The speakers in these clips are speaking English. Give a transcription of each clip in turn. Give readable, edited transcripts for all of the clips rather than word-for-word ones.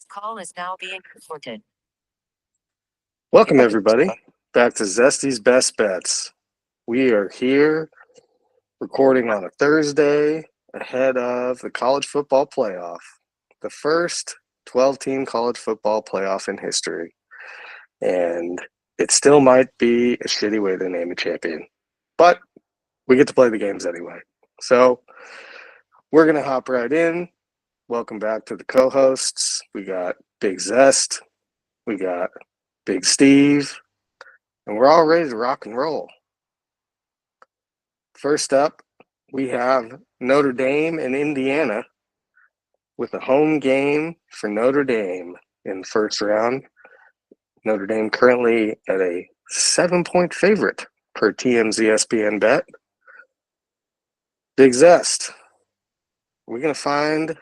Call is now being recorded. Welcome, everybody, back to Zesty's Best Bets. We are here recording on a Thursday ahead of the college football playoff, the first 12-team college football playoff in history. And it still might be a shitty way to name a champion, but we get to play the games anyway. So we're going to hop right in. Welcome back to the co-hosts. We got Big Zest. We got Big Steve. And we're all ready to rock and roll. First up, we have Notre Dame and Indiana with a home game for Notre Dame in the first round. Notre Dame currently at a 7-point favorite per TMZ ESPN bet. Big Zest, are we going to find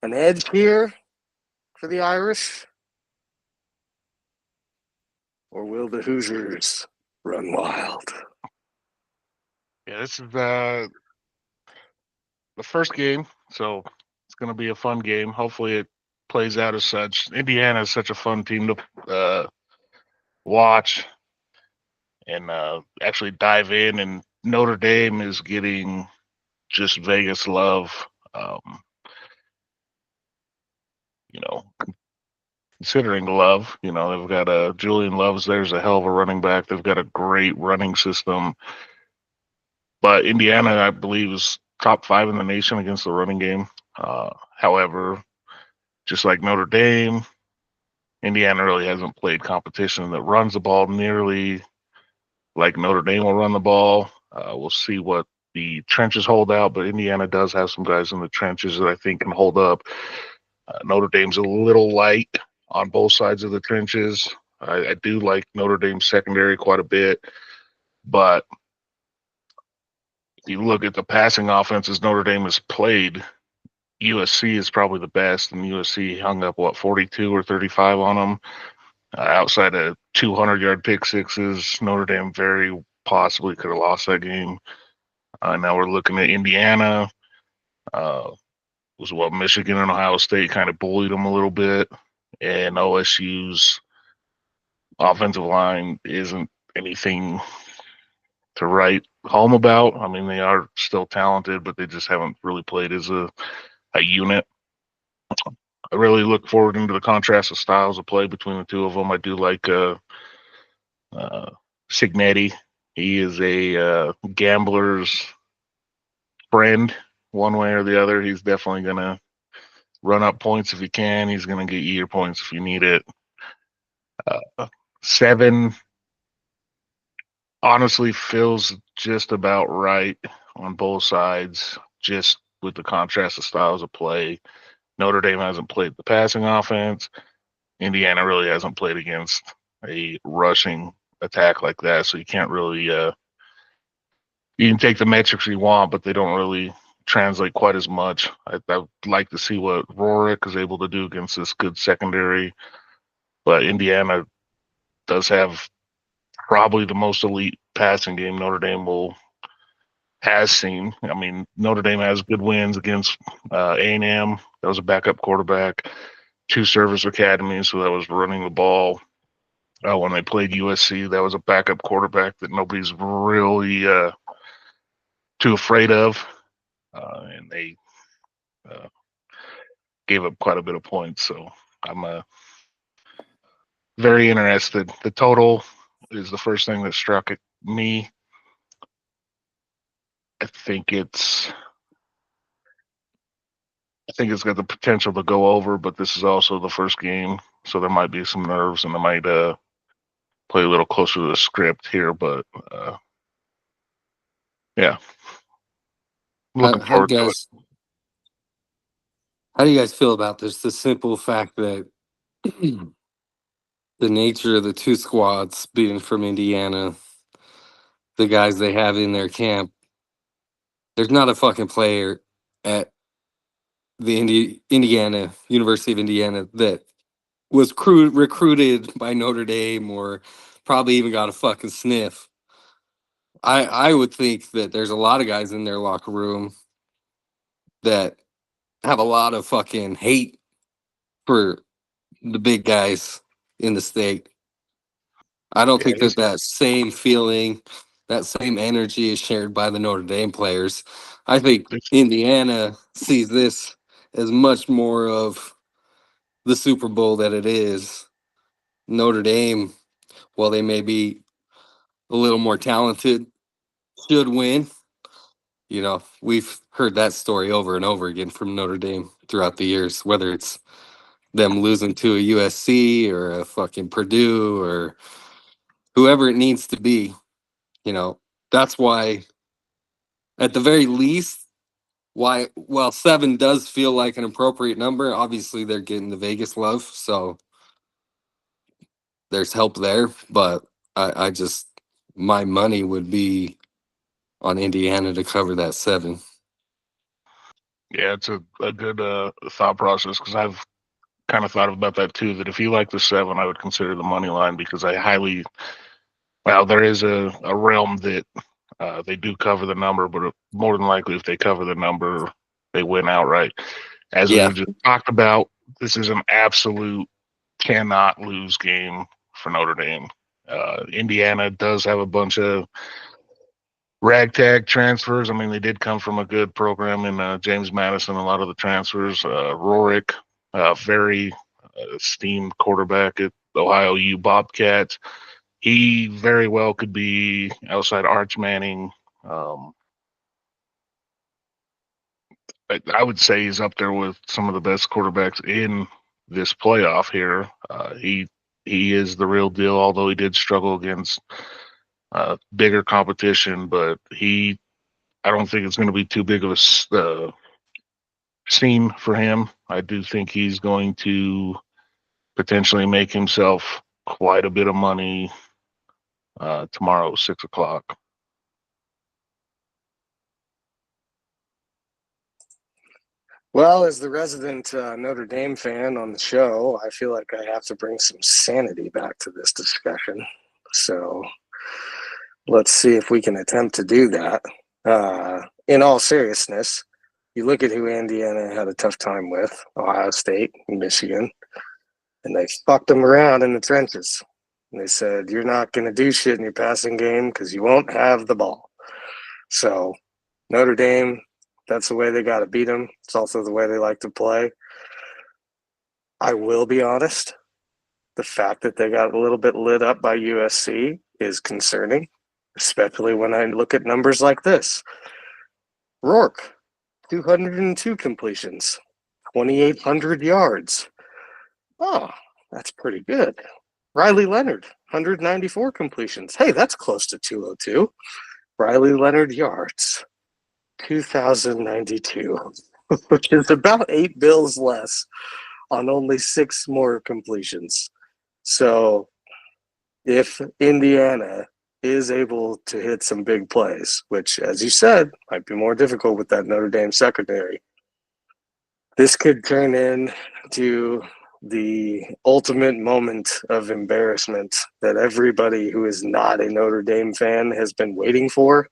an edge here for the Irish? Or will the Hoosiers run wild? Yeah, this is the first game, so it's going to be a fun game. Hopefully, it plays out as such. Indiana is such a fun team to watch and actually dive in, and Notre Dame is getting just Vegas love. Um, you know, considering love, they've got Julian Love's there's a hell of a running back. They've got a great running system. But Indiana, I believe, is top 5 in the nation against the running game. However, just like Notre Dame, Indiana really hasn't played competition that runs the ball nearly like Notre Dame will run the ball. We'll see what the trenches hold out, but Indiana does have some guys in the trenches that I think can hold up. Notre Dame's a little light on both sides of the trenches. I do like Notre Dame's secondary quite a bit, but if you look at the passing offenses Notre Dame has played, USC is probably the best, and USC hung up, 42 or 35 on them. Outside of 200-yard pick sixes, Notre Dame very possibly could have lost that game. Now we're looking at Indiana. Michigan and Ohio State kind of bullied them a little bit, and OSU's offensive line isn't anything to write home about. I mean, they are still talented, but they just haven't really played as a unit. I really look forward into the contrast of styles of play between the two of them. I do like Signetti. He is a gambler's friend, one way or the other. He's definitely going to run up points if he can. He's going to get you your points if you need it. 7 honestly feels just about right on both sides, just with the contrast of styles of play. Notre Dame hasn't played the passing offense. Indiana really hasn't played against a rushing attack like that, so you can't really you can take the metrics you want, but they don't really translate quite as much. I'd like to see what Rorick is able to do against this good secondary, but Indiana does have probably the most elite passing game Notre Dame has seen. I mean, Notre Dame has good wins against A&M. That was a backup quarterback. 2 service academies, so that was running the ball. When they played USC, that was a backup quarterback that nobody's really too afraid of, and they gave up quite a bit of points. So I'm very interested. The total is the first thing that struck at me. I think it's got the potential to go over, but this is also the first game, so there might be some nerves, and I might play a little closer to the script here. But yeah, looking forward to it. How do you guys feel about this? The simple fact that the nature of the 2 squads being from Indiana, the guys they have in their camp, there's not a fucking player at the Indiana, University of Indiana, that was recruited by Notre Dame or probably even got a fucking sniff. I would think that there's a lot of guys in their locker room that have a lot of fucking hate for the big guys in the state. I don't Yeah, think that same feeling, that same energy is shared by the Notre Dame players. I think Indiana sees this as much more of the Super Bowl that it is. Notre Dame, while they may be a little more talented, should win. You know, we've heard that story over and over again from Notre Dame throughout the years, whether it's them losing to a USC or a fucking Purdue or whoever it needs to be. You know, that's why, at the very least, why, well, 7 does feel like an appropriate number. Obviously, they're getting the Vegas love, so there's help there. But I just, my money would be on Indiana to cover that 7. Yeah, it's a good thought process because I've kind of thought about that too. That if you like the 7, I would consider the money line because I highly, well, there is a realm that they do cover the number, but more than likely, if they cover the number, they win outright. As Yeah. we've just talked about, this is an absolute cannot lose game for Notre Dame. Indiana does have a bunch of ragtag transfers. I mean, they did come from a good program in James Madison. A lot of the transfers, Rorick, very esteemed quarterback at Ohio U Bobcats. He very well could be outside Arch Manning. I would say he's up there with some of the best quarterbacks in this playoff here. He is the real deal, although he did struggle against bigger competition. But I don't think it's going to be too big of a scene for him. I do think he's going to potentially make himself quite a bit of money tomorrow at 6:00. Well, as the resident Notre Dame fan on the show, I feel like I have to bring some sanity back to this discussion. So let's see if we can attempt to do that. In all seriousness, you look at who Indiana had a tough time with, Ohio State, Michigan, and they fucked them around in the trenches. And they said, you're not going to do shit in your passing game because you won't have the ball. So Notre Dame, that's the way they got to beat them. It's also the way they like to play. I will be honest. The fact that they got a little bit lit up by USC is concerning, especially when I look at numbers like this. Rourke, 202 completions, 2,800 yards. Oh, that's pretty good. Riley Leonard, 194 completions. Hey, that's close to 202. Riley Leonard yards, 2,092, which is about 8 bills less on only 6 more completions. So if Indiana is able to hit some big plays, which, as you said, might be more difficult with that Notre Dame secondary, this could turn into the ultimate moment of embarrassment that everybody who is not a Notre Dame fan has been waiting for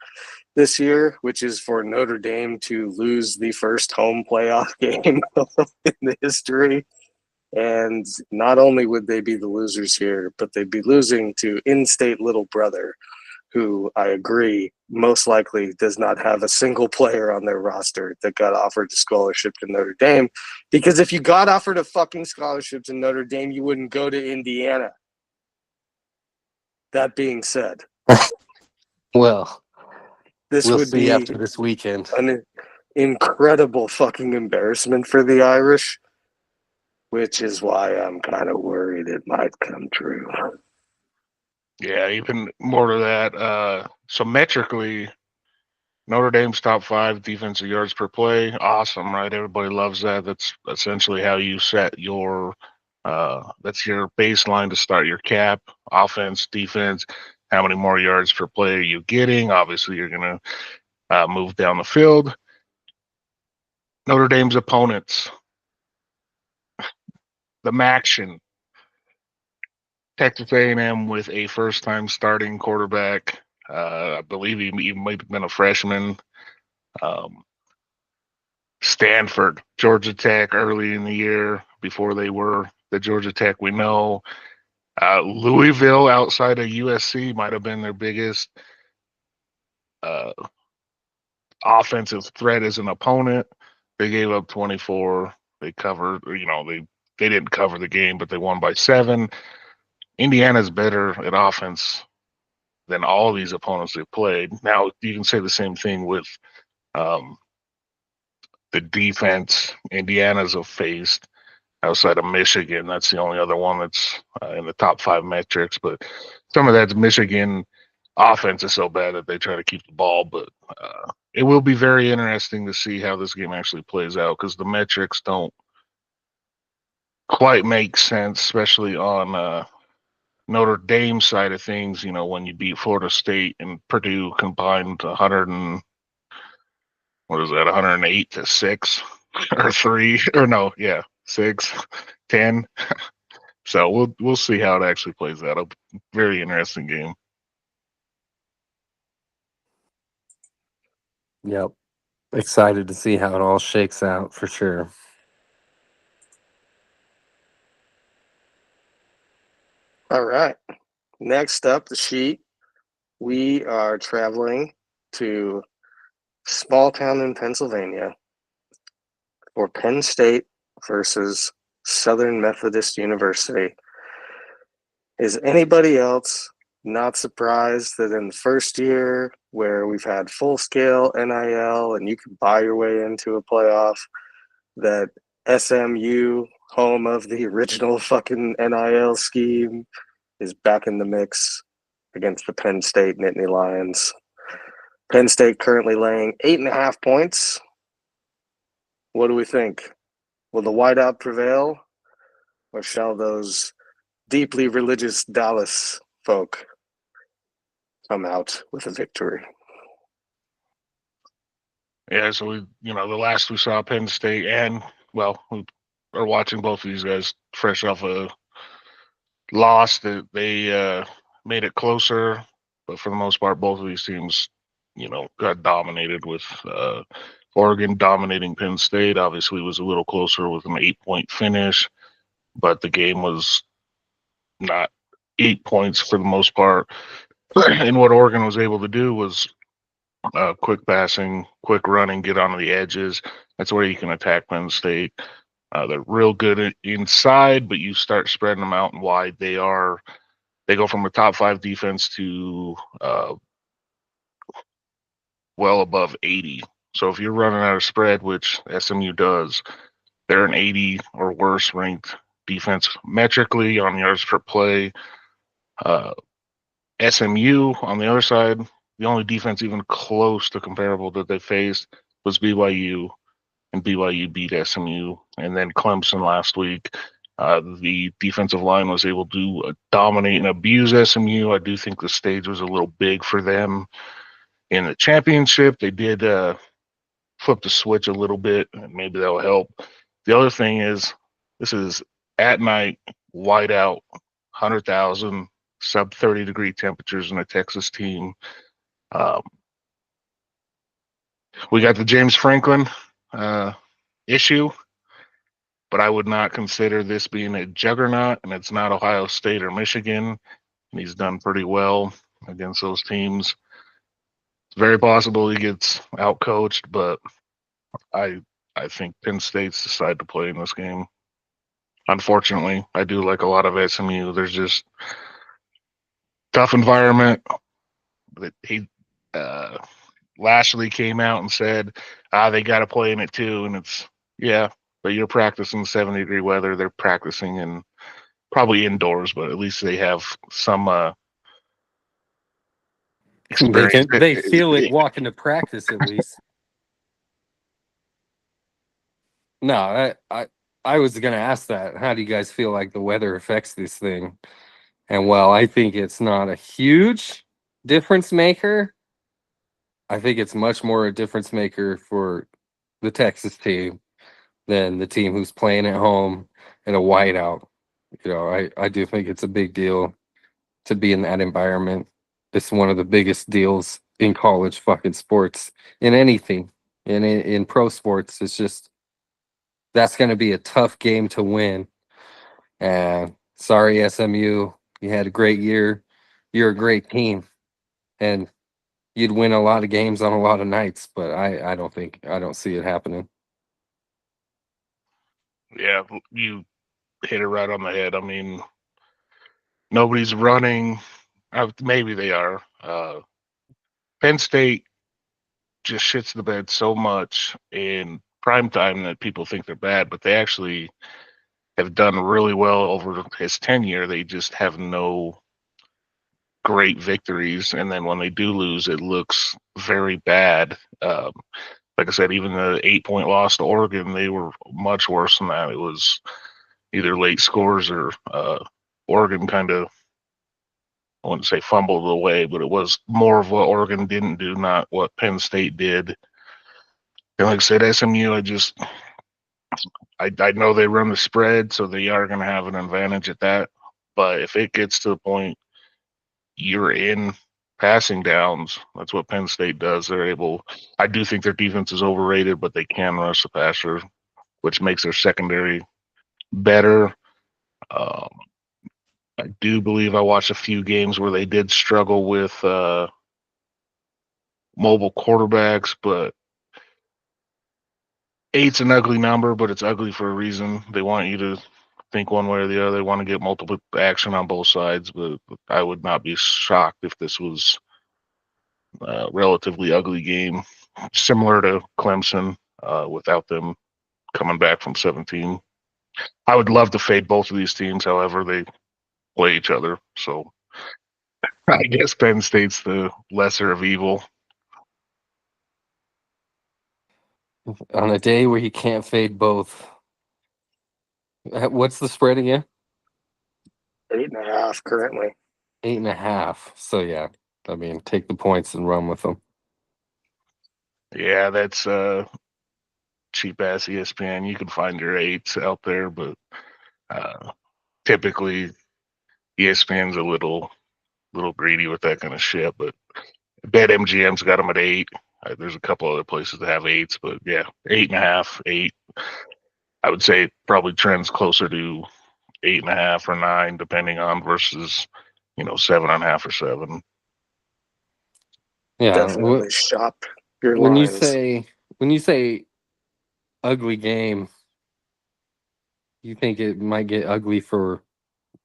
this year, which is for Notre Dame to lose the first home playoff game in the history. And not only would they be the losers here, but they'd be losing to in-state little brother, who I agree most likely does not have a single player on their roster that got offered a scholarship to Notre Dame. Because if you got offered a fucking scholarship to Notre Dame, you wouldn't go to Indiana. That being said, Well, this we'll would see be after this weekend. an incredible fucking embarrassment for the Irish, which is why I'm kind of worried it might come true. Yeah, even more to that. So metrically, Notre Dame's top 5 defensive yards per play. Awesome, right? Everybody loves that. That's essentially how you set your that's your baseline to start your cap. Offense, defense, how many more yards per play are you getting? Obviously, you're gonna move down the field. Notre Dame's opponents, the Maction, Texas A&M with a first-time starting quarterback. I believe he might have been a freshman. Stanford, Georgia Tech early in the year, before they were the Georgia Tech we know. Louisville, outside of USC, might have been their biggest uh, offensive threat as an opponent. They gave up 24. They covered, they didn't cover the game, but they won by 7. Indiana's better at offense than all these opponents they've played. Now, you can say the same thing with the defense Indiana's have faced outside of Michigan. That's the only other one that's in the top 5 metrics. But some of that's Michigan offense is so bad that they try to keep the ball. But it will be very interesting to see how this game actually plays out because the metrics don't quite make sense, especially on Notre Dame side of things. When you beat Florida State and Purdue combined 108 to 6 or 3 or no, yeah, 6, 10. So we'll see how it actually plays out. A very interesting game. Yep. Excited to see how it all shakes out for sure. All right. Next up, the sheet. We are traveling to small town in Pennsylvania for Penn State versus Southern Methodist University. Is anybody else not surprised that in the first year where we've had full-scale NIL and you can buy your way into a playoff, that SMU, home of the original fucking NIL scheme, is back in the mix against the Penn State Nittany Lions? Penn State currently laying 8.5 points. What do we think? Will the whiteout prevail, or shall those deeply religious Dallas folk come out with a victory? Yeah, so the last we saw Penn State and we are watching both of these guys fresh off a loss that they made it closer, but for the most part, both of these teams, got dominated with Oregon dominating Penn State. Obviously, was a little closer with an 8-point finish, but the game was not 8 points for the most part. And what Oregon was able to do was quick passing, quick running, get onto the edges. That's where you can attack Penn State. They're real good inside, but you start spreading them out and wide. They go from a top 5 defense to well above 80. So if you're running out of spread, which SMU does, they're an 80 or worse ranked defense metrically on yards per play. SMU on the other side, the only defense even close to comparable that they faced was BYU, and BYU beat SMU. And then Clemson last week, the defensive line was able to dominate and abuse SMU. I do think the stage was a little big for them in the championship. They did flip the switch a little bit, and maybe that will help. The other thing is, this is at night, white out, 100,000, sub 30-degree temperatures in a Texas team. We got the James Franklin issue, but I would not consider this being a juggernaut, and it's not Ohio State or Michigan, and he's done pretty well against those teams. It's very possible he gets outcoached, but I think Penn State's decided to play in this game. Unfortunately, I do like a lot of SMU. There's just tough environment. Lashley came out and said, they got to play in it too. And it's, yeah, but you're practicing 70-degree weather. They're practicing in probably indoors, but at least they have some experience. They feel it walking to practice at least. No, I was going to ask that. How do you guys feel like the weather affects this thing? And well, I think it's not a huge difference maker. I think it's much more a difference maker for the Texas team than the team who's playing at home in a whiteout. I do think it's a big deal to be in that environment. It's one of the biggest deals in college fucking sports, in anything, in pro sports. It's just that's going to be a tough game to win. And sorry, SMU, you had a great year. You're a great team, and you'd win a lot of games on a lot of nights. But I don't see it happening. Yeah, you hit it right on the head. I mean, nobody's running. Maybe they are. Penn State just shits the bed so much in prime time that people think they're bad, but they actually have done really well over his tenure. They just have no great victories, and then when they do lose, it looks very bad. Like I said, even the 8-point loss to Oregon, they were much worse than that. It was either late scores or Oregon kind of, I wouldn't say fumbled away, but it was more of what Oregon didn't do, not what Penn State did. And like I said, SMU, I know they run the spread, so they are going to have an advantage at that. But if it gets to the point you're in passing downs, that's what Penn State does. They're able. I do think their defense is overrated, but they can rush the passer, which makes their secondary better. Um, I do believe I watched a few games where they did struggle with mobile quarterbacks, but eight's an ugly number, but it's ugly for a reason. They want you to think one way or the other. They want to get multiple action on both sides, but I would not be shocked if this was a relatively ugly game, similar to Clemson, without them coming back from 17. I would love to fade both of these teams, however, they play each other. So I guess Penn State's the lesser of evil. On a day where you can't fade both, what's the spread again? 8.5 currently. 8.5. So yeah, I mean, take the points and run with them. Yeah, that's cheap ass ESPN. You can find your eights out there, but typically ESPN's a little greedy with that kind of shit. But BetMGM's got them at 8. There's a couple other places that have 8s, but yeah, 8.5, 8. I would say it probably trends closer to 8.5 or 9, depending on versus 7.5 or 7. Yeah. Definitely shop your when you lines. say ugly game, you think it might get ugly for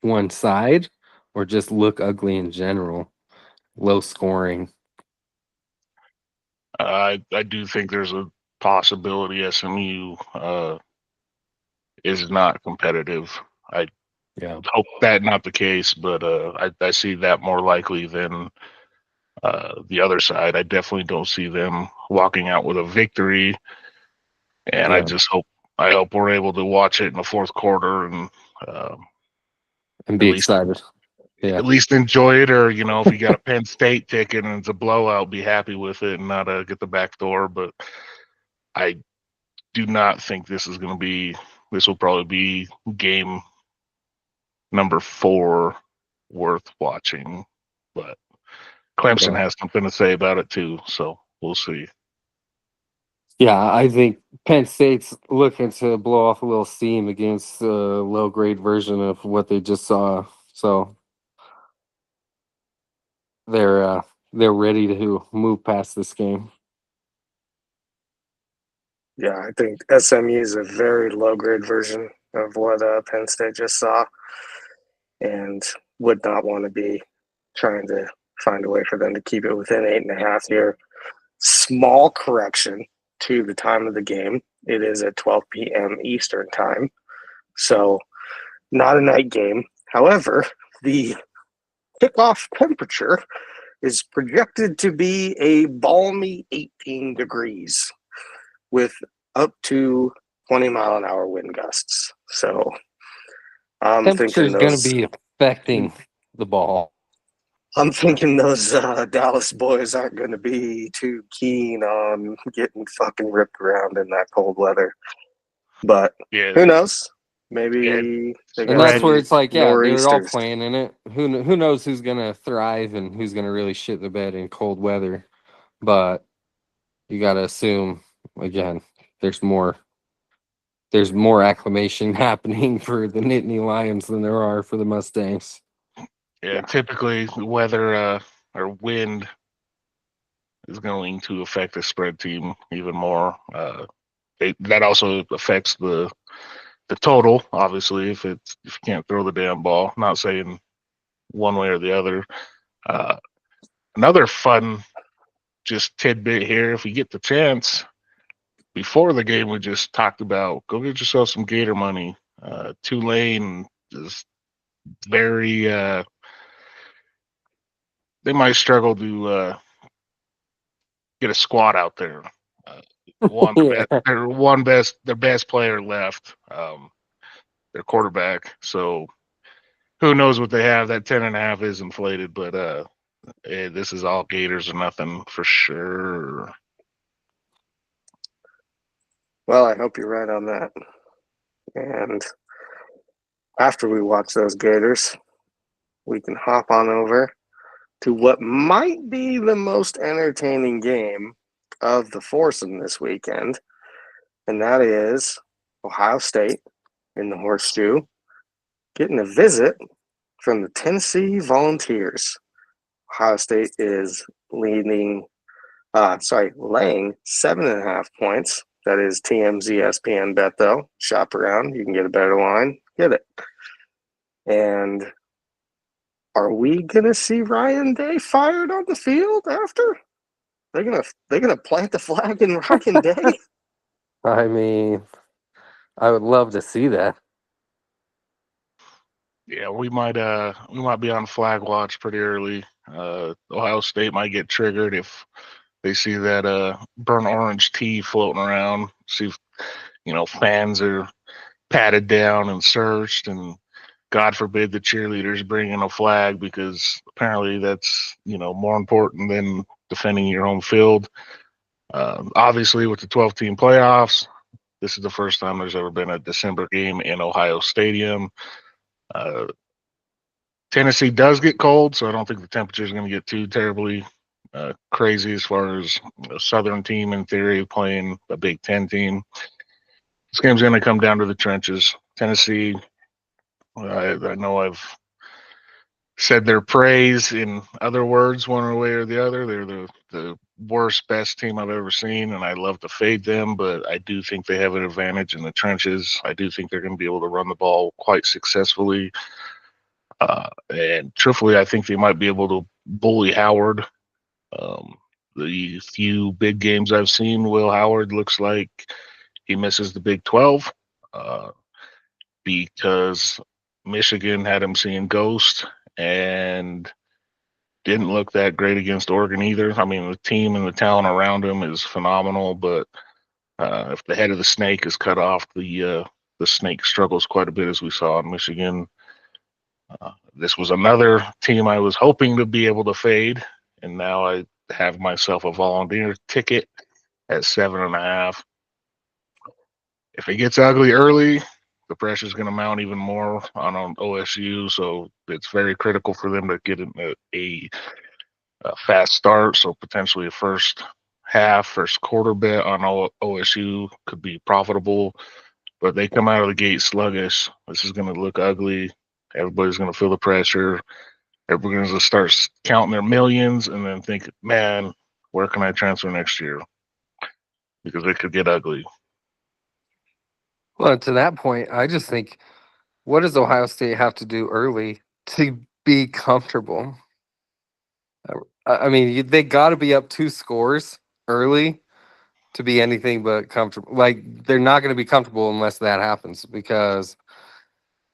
one side or just look ugly in general? Low scoring. I do think there's a possibility SMU is not competitive. I Yeah. hope that not the case, but I see that more likely than the other side. I definitely don't see them walking out with a victory, and Yeah. I hope we're able to watch it in the fourth quarter and And be at least excited. Yeah. at least enjoy it, or if you got a Penn State ticket and it's a blowout, be happy with it and not get the back door. But I do not think this is going to be. This will probably be game number 4 worth watching, but Clemson Yeah. has something to say about it too, so we'll see. Yeah, I think Penn State's looking to blow off a little steam against the low grade version of what they just saw. So they're ready to move past this game. Yeah, I think SMU is a very low grade version of what Penn State just saw, and would not want to be trying to find a way for them to keep it within 8.5 here. Small correction to the time of the game. It is at 12 p.m. Eastern time, so not a night game. However, the kickoff temperature is projected to be a balmy 18 degrees with up to 20-mile-an-hour wind gusts. So I'm Temperature thinking is going to those. be affecting the ball. I'm thinking those Dallas boys aren't going to be too keen on getting fucking ripped around in that cold weather. But Yeah, who knows? yeah, Maybe they And got that's where some it's like, yeah, they're all nor'easters. playing in it. Who knows who's going to thrive and who's going to really shit the bed in cold weather. But you got to assume, again, there's more there's more acclamation happening for the Nittany Lions than there are for the Mustangs. Yeah, typically weather or wind is going to affect the spread team even more. That also affects the total, obviously, if you can't throw the damn ball. Not saying one way or the other. Another fun just tidbit here, if you get the chance, before the game we just talked about, go get yourself some Gator money. Tulane is very they might struggle to get a squad out there. Uh, their best player left, their quarterback. So who knows what they have? That 10.5 is inflated, but this is all Gators or nothing for sure. Well, I hope you're right on that. And after we watch those Gators, we can hop on over to what might be the most entertaining game of the foursome this weekend, and that is Ohio State in the Horseshoe getting a visit from the Tennessee Volunteers. Ohio State is laying 7.5 points. That is TMZ ESPN bet, though. Shop around. You can get a better line. Get it. And are we going to see Ryan Day fired on the field after? They're gonna plant the flag in Ryan Day? I mean, I would love to see that. Yeah, we might be on flag watch pretty early. Ohio State might get triggered if they see that burnt orange tea floating around. See if fans are patted down and searched, and God forbid the cheerleaders bring in a flag, because apparently that's more important than defending your home field. Obviously, with the 12-team playoffs, this is the first time there's ever been a December game in Ohio Stadium. Tennessee does get cold, so I don't think the temperature is going to get too terribly crazy as far as a Southern team, in theory, playing a Big Ten team. This game's going to come down to the trenches. Tennessee, I know I've said their praise in other words, one way or the other. They're the worst, best team I've ever seen, and I love to fade them, but I do think they have an advantage in the trenches. I do think they're going to be able to run the ball quite successfully. And truthfully, I think they might be able to bully Howard. The few big games I've seen, Will Howard looks like he misses the Big 12 because Michigan had him seeing ghost and didn't look that great against Oregon either. I mean, the team and the talent around him is phenomenal, but if the head of the snake is cut off, the snake struggles quite a bit, as we saw in Michigan. This was another team I was hoping to be able to fade, and now I have myself a volunteer ticket at 7.5. If it gets ugly early, the pressure is going to mount even more on OSU, so it's very critical for them to get a fast start. So potentially a first quarter bet on OSU could be profitable, but they come out of the gate sluggish. This is going to look ugly. Everybody's going to feel the pressure. Everybody's going to start counting their millions and then think, man, where can I transfer next year? Because it could get ugly. Well, to that point, I just think, what does Ohio State have to do early to be comfortable? I mean, they got to be up 2 scores early to be anything but comfortable. Like, they're not going to be comfortable unless that happens, because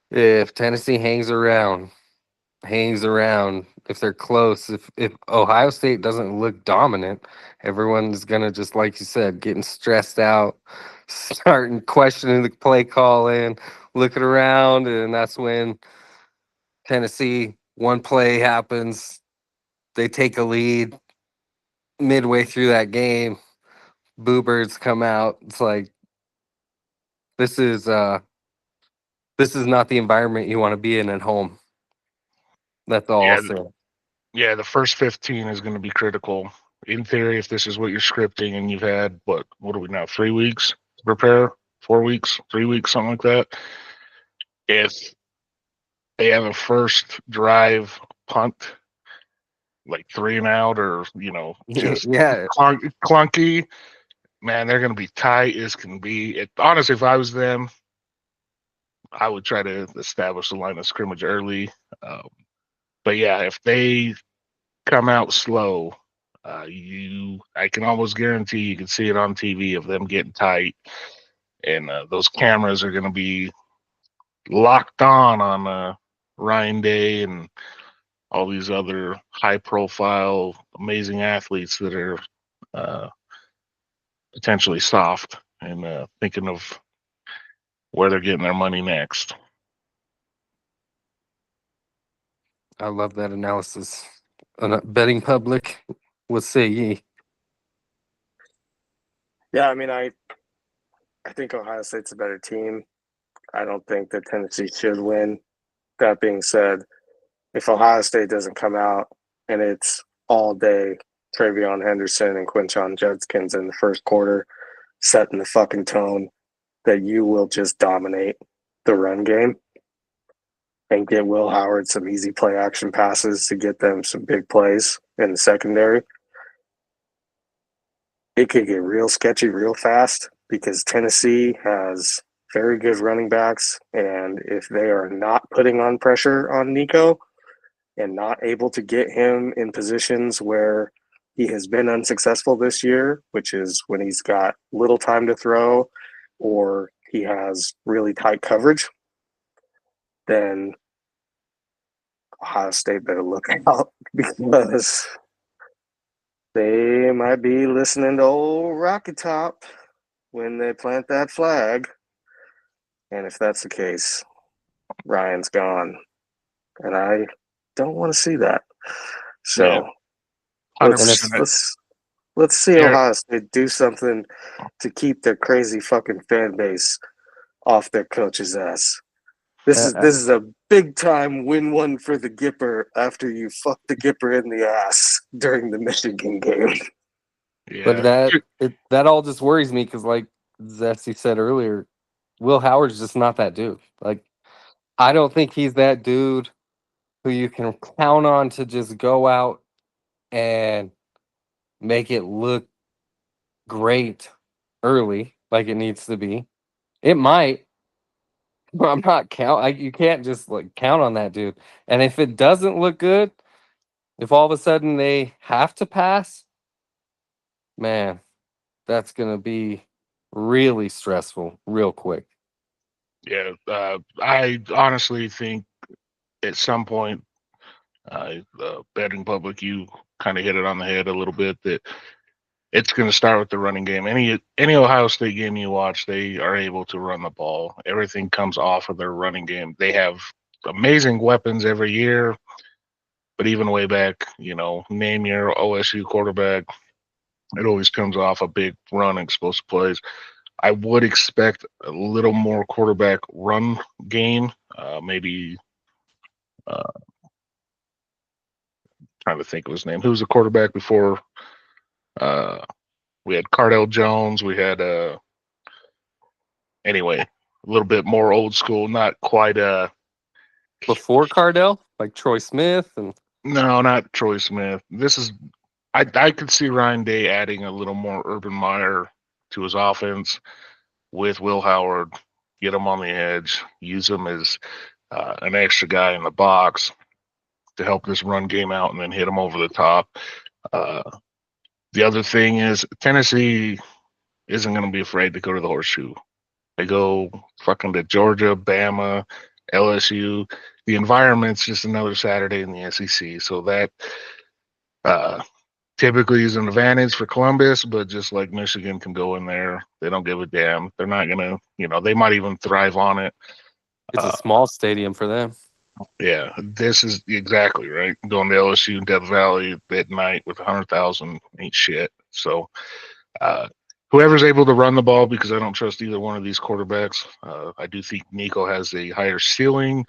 if Tennessee hangs around, if they're close, if Ohio State doesn't look dominant, everyone's going to, just like you said, getting stressed out, starting questioning the play call in, looking around, and that's when Tennessee, one play happens, they take a lead midway through that game, boo-birds come out. It's like, this is not the environment you want to be in at home. That's all I'll say. Yeah, the first 15 is going to be critical. In theory, if this is what you're scripting and you've had, what are we now, 3 weeks to prepare? 4 weeks, 3 weeks, something like that. If they have a first drive punt, like 3 and out, or just Yeah, clunky, man, they're going to be tight as can be. Honestly, if I was them, I would try to establish the line of scrimmage early. Um, but yeah, if they come out slow, I can almost guarantee you can see it on TV of them getting tight, and those cameras are going to be locked on Ryan Day and all these other high-profile, amazing athletes that are uh, potentially soft and thinking of where they're getting their money next. I love that analysis. Betting public, what say ye? Yeah, I mean, I think Ohio State's a better team. I don't think that Tennessee should win. That being said, if Ohio State doesn't come out and it's all day Travion Henderson and Quinshon Judkins in the first quarter, setting the fucking tone that you will just dominate the run game and get Will Howard some easy play action passes to get them some big plays in the secondary, it could get real sketchy real fast because Tennessee has very good running backs. And if they are not putting on pressure on Nico and not able to get him in positions where he has been unsuccessful this year, which is when he's got little time to throw or he has really tight coverage, then Ohio State better look out because they might be listening to old Rocky Top when they plant that flag. And if that's the case, Ryan's gone. And I don't want to see that. So Yeah, 100%. let's see There- Ohio State do something to keep their crazy fucking fan base off their coach's ass. This is a big time win one for the Gipper after you fuck the Gipper in the ass during the Michigan game. But Yeah, that all just worries me because, like Zesty said earlier, Will Howard's just not that dude. Like, I don't think he's that dude who you can count on to just go out and make it look great early, like it needs to be. It might, but I'm not count. You can't just like count on that dude. And if it doesn't look good, if all of a sudden they have to pass, man, that's gonna be really stressful real quick. yeah. I honestly think at some point, the betting public, you kind of hit it on the head a little bit that it's going to start with the running game. Any Ohio State game you watch, they are able to run the ball. Everything comes off of their running game. They have amazing weapons every year, but even way back, name your OSU quarterback, it always comes off a big run, explosive plays. I would expect a little more quarterback run game. Maybe trying to think of his name. Who was the quarterback before? Uh, we had Cardell Jones. We had anyway, a little bit more old school, not quite Before Cardell, like Troy Smith and no, not Troy Smith. I could see Ryan Day adding a little more Urban Meyer to his offense with Will Howard, get him on the edge, use him as an extra guy in the box to help this run game out, and then hit him over the top. Uh, the other thing is Tennessee isn't going to be afraid to go to the horseshoe. They go fucking to Georgia, Bama, LSU. The environment's just another Saturday in the SEC. So that typically is an advantage for Columbus, but just like Michigan can go in there. They don't give a damn. They're not going to, they might even thrive on it. it's a small stadium for them. Yeah, this is exactly right. Going to LSU in Death Valley at night with 100,000 ain't shit. So, whoever's able to run the ball, because I don't trust either one of these quarterbacks. I do think Nico has a higher ceiling,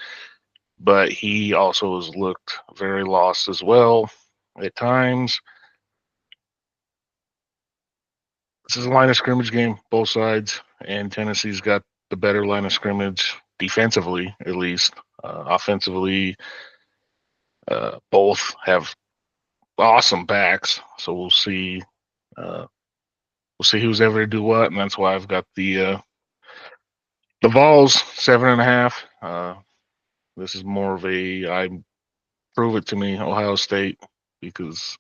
but he also has looked very lost as well at times. this is a line of scrimmage game, both sides, and Tennessee's got the better line of scrimmage defensively, at least. Offensively, both have awesome backs, so we'll see. We'll see who's ever to do what, and that's why I've got the Vols 7.5. This is more of I prove it to me, Ohio State, because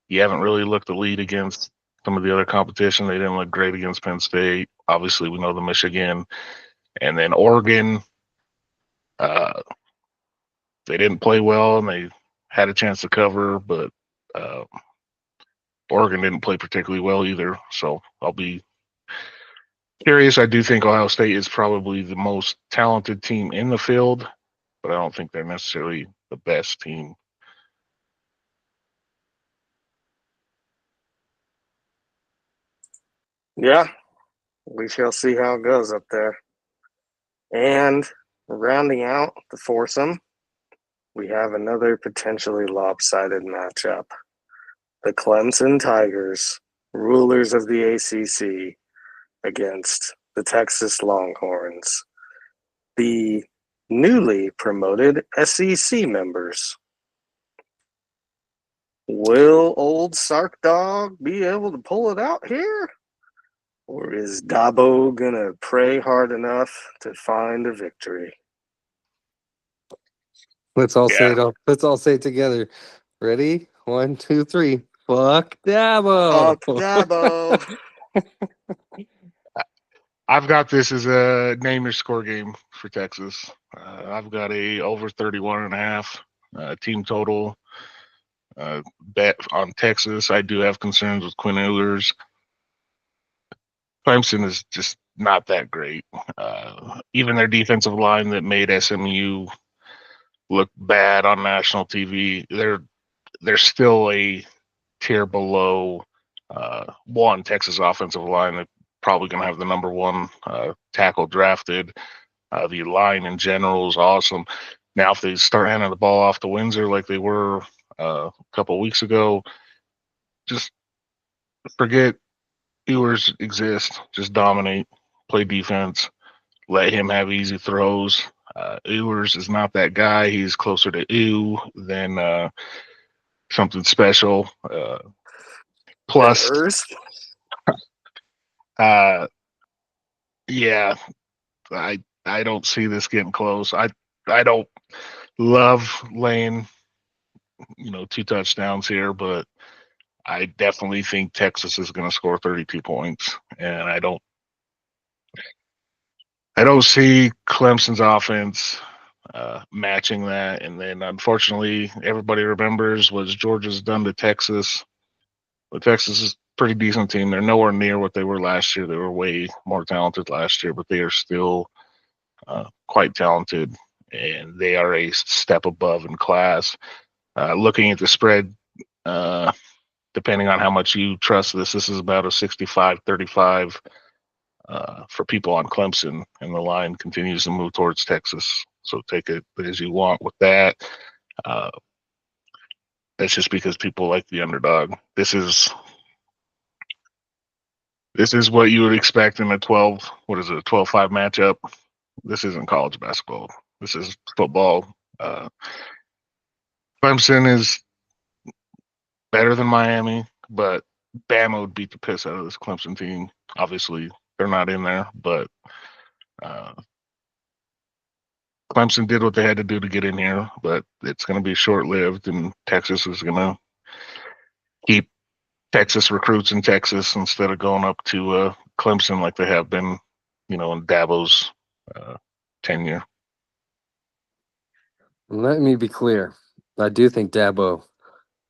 you haven't really looked the lead against some of the other competition. They didn't look great against Penn State. Obviously, we know the Michigan, and then Oregon. They didn't play well, and they had a chance to cover, but Oregon didn't play particularly well either. So I'll be curious. I do think Ohio State is probably the most talented team in the field, but I don't think they're necessarily the best team. Yeah, we shall see how it goes up there. And rounding out the foursome, we have another potentially lopsided matchup. The Clemson Tigers, rulers of the ACC, against the Texas Longhorns, the newly promoted SEC members. Will old Sark Dog be able to pull it out here? Or is Dabo gonna pray hard enough to find a victory? Let's all say Yeah. it. Let's all say it together. Ready? 1, 2, 3. Fuck Dabo. Fuck Dabo. I've got this as a name your score game for Texas. I've got a over 31.5 team total bet on Texas. I do have concerns with Quinn Ewers. Clemson is just not that great. Even their defensive line that made SMU look bad on national TV, they're still a tier below one Texas offensive line that probably going to have the number one tackle drafted. The line in general is awesome. Now, if they start handing the ball off to Windsor like they were a couple of weeks ago, just forget Ewers exist. Just dominate, play defense, let him have easy throws. Ewers is not that guy. He's closer to ew than something special. Plus, yeah, I don't see this getting close. I don't love laying 2 touchdowns here, but I definitely think Texas is going to score 32 points, and I don't see Clemson's offense matching that. And then, unfortunately, everybody remembers what Georgia's done to Texas. But Texas is a pretty decent team. They're nowhere near what they were last year. They were way more talented last year, but they are still quite talented, and they are a step above in class. Looking at the spread, depending on how much you trust this is about a 65-35 for people on Clemson, and the line continues to move towards Texas. So take it as you want with that. That's just because people like the underdog. This is what you would expect in a 12-5 matchup. This isn't college basketball. This is football. Clemson is better than Miami, but Bama would beat the piss out of this Clemson team. Obviously, they're not in there, but Clemson did what they had to do to get in here, but it's going to be short-lived, and Texas is going to keep Texas recruits in Texas instead of going up to Clemson like they have been, in Dabo's tenure. Let me be clear. I do think Dabo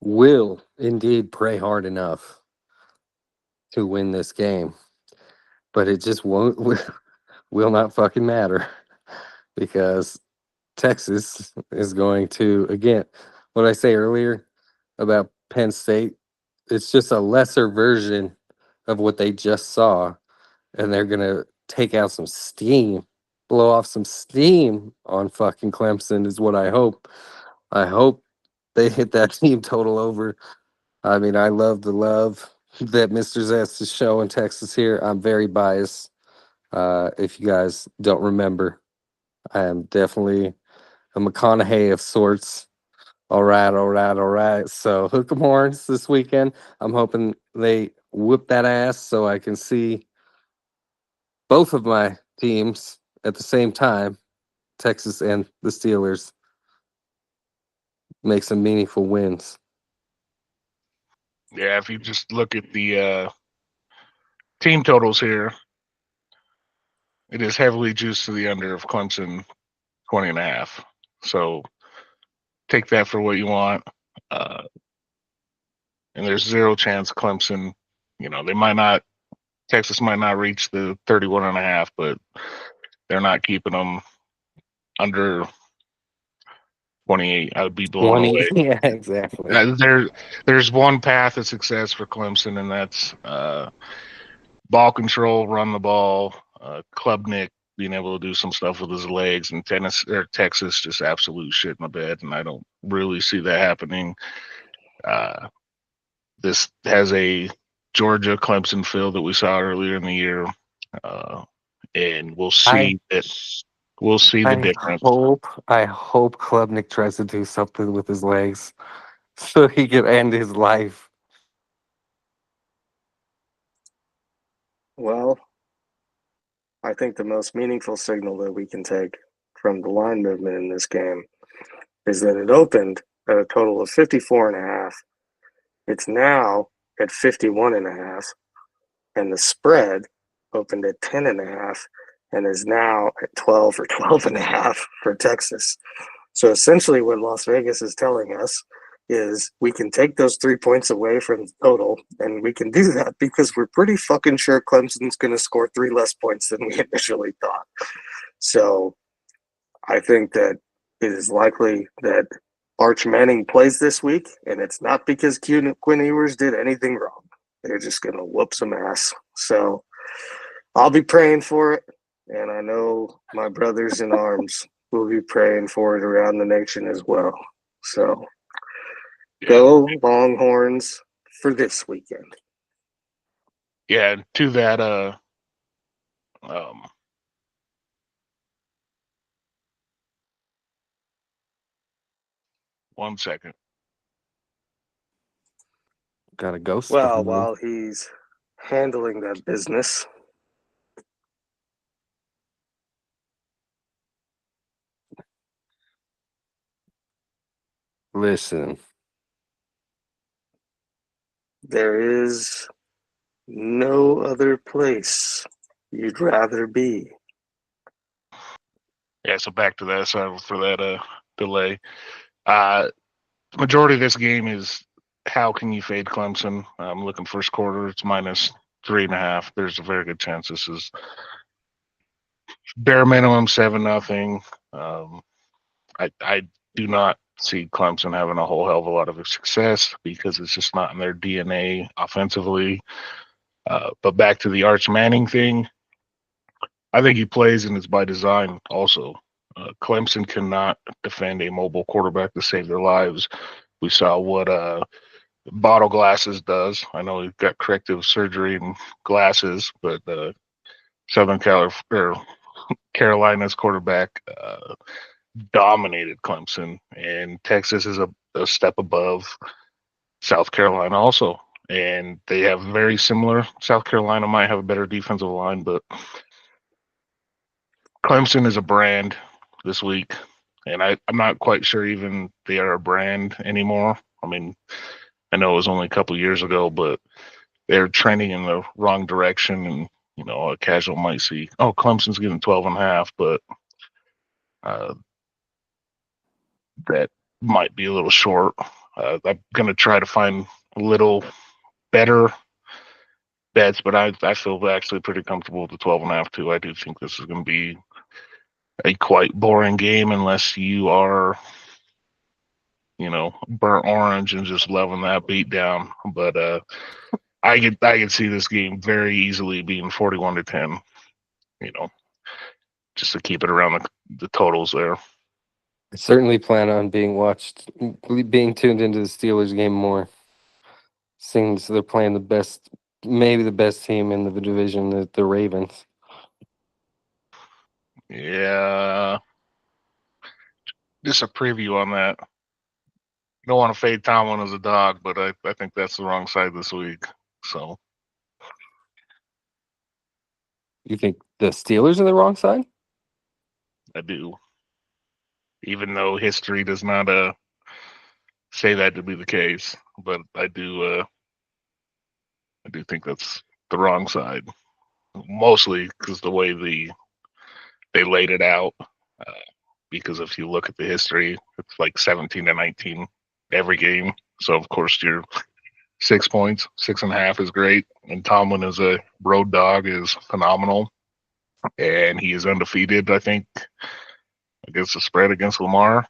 will indeed pray hard enough to win this game, but it just won't will not fucking matter, because Texas is going to, again, what I say earlier about Penn State, it's just a lesser version of what they just saw, and they're going to take out some steam, blow off some steam on fucking Clemson is what I hope. I hope they hit that team total over. I mean, I love the love that Mr. Zest is showing Texas here. I'm very biased. If you guys don't remember, I am definitely a McConaughey of sorts. All right, all right, all right. So hook 'em horns this weekend. I'm hoping they whip that ass so I can see both of my teams at the same time, Texas and the Steelers, make some meaningful wins. Yeah, if you just look at the team totals here, it is heavily juiced to the under of Clemson 20.5. So take that for what you want. Uh, and there's zero chance Clemson, they might not, Texas might not reach the 31.5, but they're not keeping them under 28. I would be blown 20, away. yeah, exactly. There's one path of success for Clemson, and that's ball control, run the ball, Klubnik being able to do some stuff with his legs, and Texas just absolute shit in the bed, and I don't really see that happening. This has a Georgia Clemson feel that we saw earlier in the year, and we'll see the difference. I hope Klubnik tries to do something with his legs so he can end his life. Well, I think the most meaningful signal that we can take from the line movement in this game is that it opened at a total of 54.5. It's now at 51.5, and the spread opened at 10.5 and is now at 12 or 12.5 for Texas. So essentially what Las Vegas is telling us is we can take those 3 points away from the total, and we can do that because we're pretty fucking sure Clemson's going to score 3 less points than we initially thought. So I think that it is likely that Arch Manning plays this week, and it's not because Quinn Ewers did anything wrong. They're just going to whoop some ass. So I'll be praying for it, and I know my brothers in arms will be praying for it around the nation as well. So go Longhorns for this weekend. Yeah, to that, one second. Got a ghost. Well, behind me. while he's handling that business, Listen, there is no other place you'd rather be. Yeah, so back to that. Sorry for that delay. The majority of this game is how can you fade Clemson? I'm looking first quarter. It's -3.5. There's a very good chance this is bare minimum 7-0. I do not see Clemson having a whole hell of a lot of success because it's just not in their DNA offensively. But back to the Arch Manning thing, I think he plays and it's by design also. Clemson cannot defend a mobile quarterback to save their lives. We saw what bottle glasses does. I know he's got corrective surgery and glasses, but Carolina's quarterback dominated Clemson, and Texas is a step above South Carolina also. And they have very similar. South Carolina might have a better defensive line, but Clemson is a brand this week, and I'm not quite sure even they are a brand anymore. I mean, I know it was only a couple years ago, but they're trending in the wrong direction. And a casual might see, oh, Clemson's getting 12.5, but that might be a little short. I'm gonna try to find a little better bets, but I feel actually pretty comfortable with the 12.5 too. I do think this is going to be a quite boring game unless you are, burnt orange and just loving that beat down. But I could see this game very easily being 41-10. Just to keep it around the totals there. I certainly plan on being tuned into the Steelers game more. Seems they're playing the best, maybe the best team in the division, the Ravens. Yeah. Just a preview on that. Don't want to fade Tomlin as a dog, but I think that's the wrong side this week. So You think the Steelers are the wrong side? I do. Even though history does not say that to be the case, but I do think that's the wrong side. Mostly because the way they laid it out. Because if you look at the history, it's like 17-19 every game. So of course your 6 points, 6.5 is great. And Tomlin as a road dog is phenomenal. And he is undefeated, I think, against the spread against Lamar.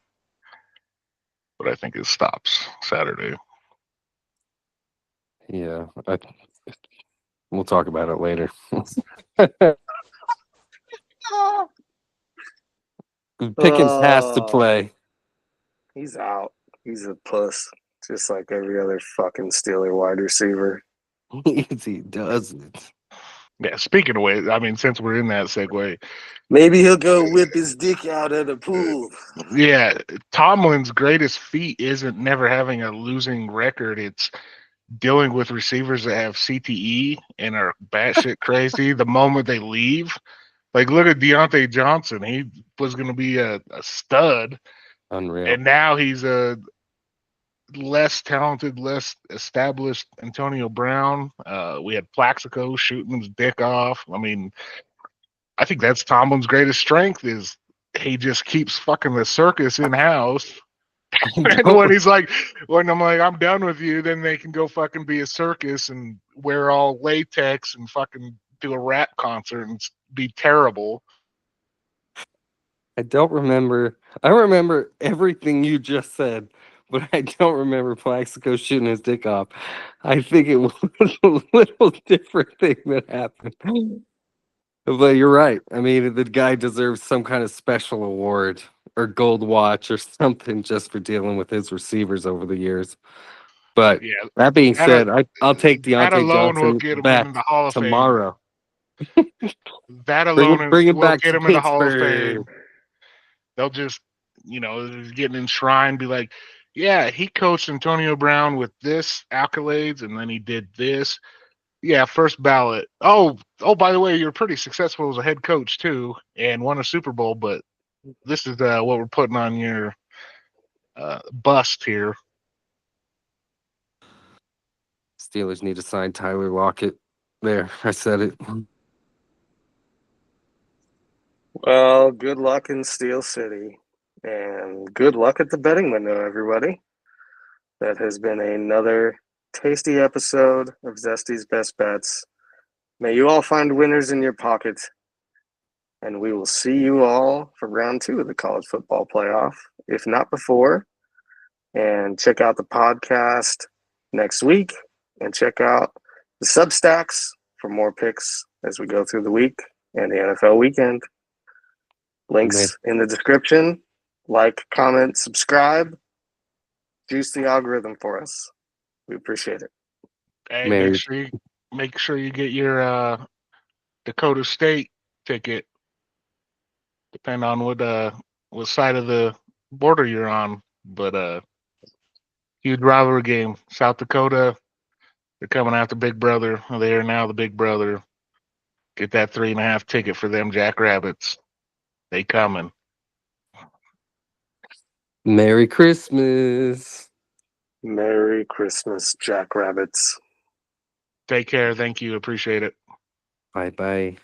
But I think it stops Saturday. Yeah, we'll talk about it later. Pickens has to Oh, play. he's out. He's a puss, just like every other fucking Steeler wide receiver. He doesn't. Yeah, speaking of which, I mean, since we're in that segue, Maybe he'll go whip his dick out at a pool. yeah, Tomlin's greatest feat isn't never having a losing record. It's dealing with receivers that have CTE and are batshit crazy the moment they leave. Like, look at Deontay Johnson. He was going to be a stud, Unreal. and now he's a less talented, less established Antonio Brown. We had Plaxico shooting his dick off. I mean, I think that's Tomlin's greatest strength is he just keeps fucking the circus in house. And when I'm like, I'm done with you, then they can go fucking be a circus and wear all latex and fucking do a rap concert and be terrible. I don't remember. I remember everything you just said, but I don't remember Plaxico shooting his dick off. I think it was a little different thing that happened. But you're right. I mean, the guy deserves some kind of special award or gold watch or something just for dealing with his receivers over the years. But Yeah, that being that, said, I'll take that Deontay alone will Johnson get him in back the Hall of Fame. tomorrow. That alone Bring him will back get to him in the Hall of Pittsburgh. Fame. They'll just, getting enshrined, be like, yeah, he coached Antonio Brown with this accolades, and then he did this. Yeah, first ballot. Oh, by the way, you're pretty successful as a head coach too, and won a Super Bowl. But this is what we're putting on your bust here. Steelers need to sign Tyler Lockett. There, I said it. Well, good luck in Steel City. And good luck at the betting window, everybody. That has been another tasty episode of Zesty's Best Bets. May you all find winners in your pocket. And we will see you all for round 2 of the college football playoff, if not before. And check out the podcast next week. And check out the Substacks for more picks as we go through the week and the NFL weekend. Links in the description. Like, comment, subscribe. Juice the algorithm for us. We appreciate it. Hey, Mary. make sure you get your Dakota State ticket. Depending on what side of the border you're on, but huge rivalry game. South Dakota, they're coming after Big Brother. They are now the Big Brother. Get that 3.5 ticket for them Jackrabbits. They coming. Merry Christmas. Merry Christmas, Jackrabbits. Take care. Thank you. Appreciate it. Bye-bye.